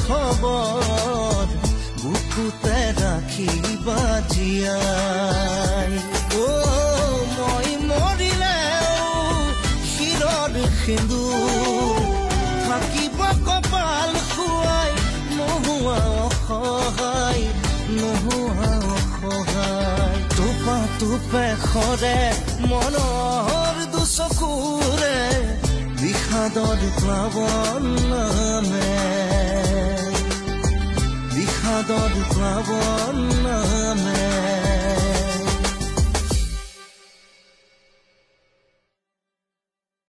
খবৰ বুকুতে ৰাখিবা জীয়াই মই মৰিলেও শিৰৰ সিন্দুৰ থাকিব কপাল খুৱাই নোহোৱা অসহায় টোপা টোপে সৰে মনৰ দুচকুৰে বিষাদৰ প্লাৱন নামে